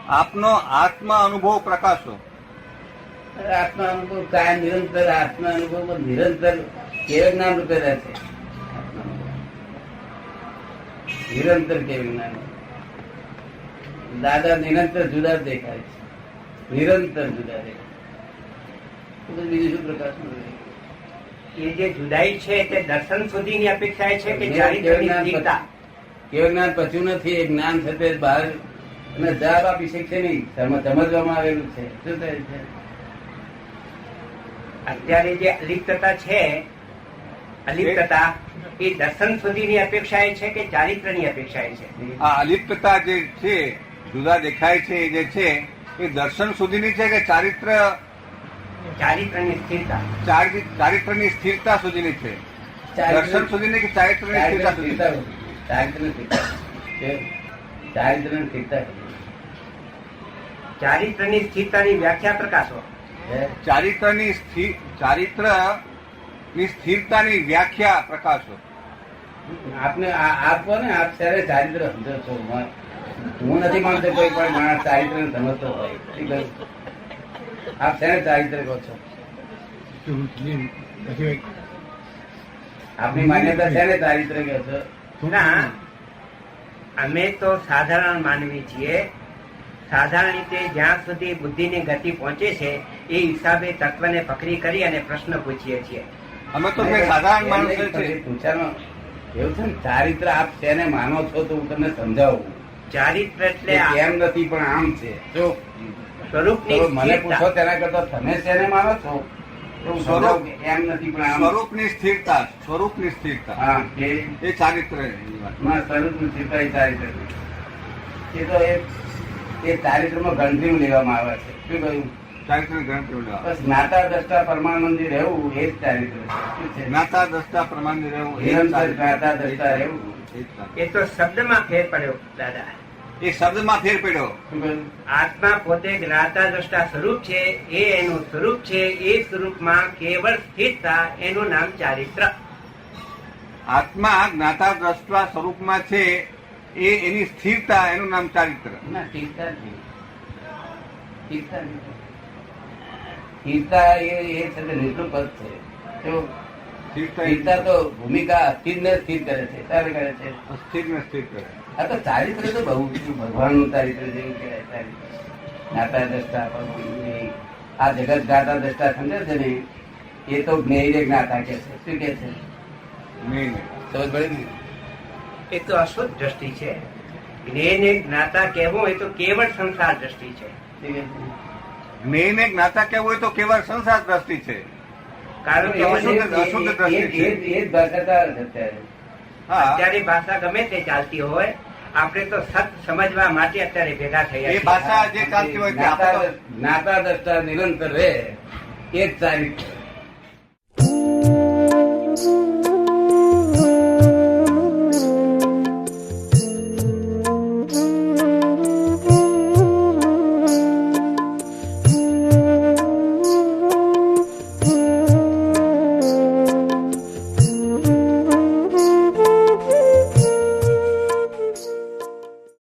આપનો આત્મા અનુભવ પ્રકાશો. આત્મા અનુભવ કાયમ નિરંતર આત્મા અનુભવ નિરંતર કેવળ જ્ઞાન રૂપે રહે છે. નિરંતર કેવળ જ્ઞાન દાદા નિરંતર જુદા જ દેખાય છે. નિરંતર જુદા દેખાય. બીજું શું પ્રકાશ એ જે જુદાઈ છે તે દર્શન સુધીની અપેક્ષા છે કે ચારિત્ર્યની સ્થિરતા? કેવળ જ્ઞાન પચ્યું નથી. એ જ્ઞાન છે તે બહાર અને જવાબ આપી શકશે નહીં. સમજવામાં આવેલું છે. શું થાય છે? અત્યારે જે અલિપ્તતા છે, અલિપ્તતા એ દર્શન સુધીની અપેક્ષા છે કે ચારિત્ર્યની અપેક્ષા છે? આ અલિપ્તતા જે છે, જુદા દેખાય છે એ જે છે એ દર્શન સુધીની છે કે ચારિત્ર્યની સ્થિરતા? ચારિત્રની સ્થિરતા સુધીની છે. દર્શન સુધીની કે ચારિત્રની સ્થિરતા સુધી? ચારિત્ર્યની સ્થિરતાની વ્યાખ્યા પ્રકાશો. ચારિત્રની સ્થિરતાની વ્યાખ્યા પ્રકાશો. આપને આપો ને. આપ ત્યારે ચારિત્ર સમજો છો. હું નથી માનતો કોઈ પણ માણસ ચારિત્ર સમજતો હોય. આપ ત્યારે ચારિત્ર કહો છો. આપની માન્યતા છે ને ચારિત્ર કહો છો? ના, અમે તો સાધારણ માનવી છીએ. સાધારણ રીતે જ્યાં સુધી બુદ્ધિની ગતિ પહોંચે છે એ હિસાબે તત્વને પકડી કરી અને પ્રશ્ન પૂછીએ છીએ. અમે તો સાધારણ માણસો છે. પૂછવાનું એવું છે ને, ચારિત્ર આપ તેને માનો છો તો હું તમને સમજાવું. ચારિત્ર એટલે એમ નથી પણ આમ છે. જો સ્વરૂપની મને પૂછો તેના કરતા તમે તેને માનો છો તો હું સમજાવું કે એમ નથી પણ આમ. સ્વરૂપની સ્થિરતા. સ્વરૂપની સ્થિરતા હા, એ ચારિત્ર. સ્વરૂપની સ્થિરતા એ ચારિત્ર. એ તો એ ચારિત્રમાં ગણતરી લેવામાં આવે છે. શું કહ્યું? ચારિત્ર ગણતરી. બસ જ્ઞાતા દ્રષ્ટા પરમાનંદી રહેવું એ જ ચારિત્ર છે. જ્ઞાતા દ્રષ્ટા પ્રમાણે રહેવું એ નિરંતર જ્ઞાતા દ્રષ્ટા રહેવું. એ તો શબ્દમાં ફેર પડ્યો દાદા. એ શબ્દમાં ફેર પડ્યો. શું કહ્યું? આત્મા પોતે જ્ઞાતા દ્રષ્ટા સ્વરૂપ છે. એ એનું સ્વરૂપ છે. એ સ્વરૂપમાં કેવળ સ્થિરતા એનું નામ ચારિત્ર. આત્મા જ્ઞાતા દ્રષ્ટા સ્વરૂપમાં છે એ એની સ્થિરતા એનું નામ ચારિત્ર. ના, સ્થિરતા નથી. સ્થિરતા નથી. સ્થિરતા એ છે તે નિષ્ઠું પદ છે. જો સ્થિરતા તો ભૂમિકા અસ્થિરને સ્થિર કરે છે. ત્યારે કરે છે અસ્થિર ને સ્થિર કરે. આ તો ચારિત્ર તો બહુ ભગવાનનું ચારિત્ર જેવું કહેવાય. ચારિત્ર જ્ઞાતા દ્રષ્ટા પરમાનંદી. આ જગત જ્ઞાતા દ્રષ્ટા સમજે છે ને એ તો જ્ઞેય જ્ઞાતા કે છે. શું કે છે? નહીં. સમજ પડી ને? એ તો અશુદ્ધ દ્રષ્ટિ છે. જ્ઞેયને જ્ઞાતા કહેવું એ તો કેવળ સંસાર દ્રષ્ટિ છે. શું કે છે? જ્ઞેયને જ્ઞાતા કહેવું હોય તો કેવળ સંસાર દ્રષ્ટિ છે. કારણ કે અશુદ્ધ દ્રષ્ટિ છે. એ જ ભાષા ચાલે છે અત્યારે. હા, અત્યારે ભાષા ગમે તે ચાલતી હોય, આપણે તો સત સમજવા માટે અત્યારે ભેગા થયા એ છીએ. ભાષા જે ચાલતી હોય તે આપણે તો જ્ઞાતા દ્રષ્ટા નિરંતર રહે એ જ ચારિત્ર.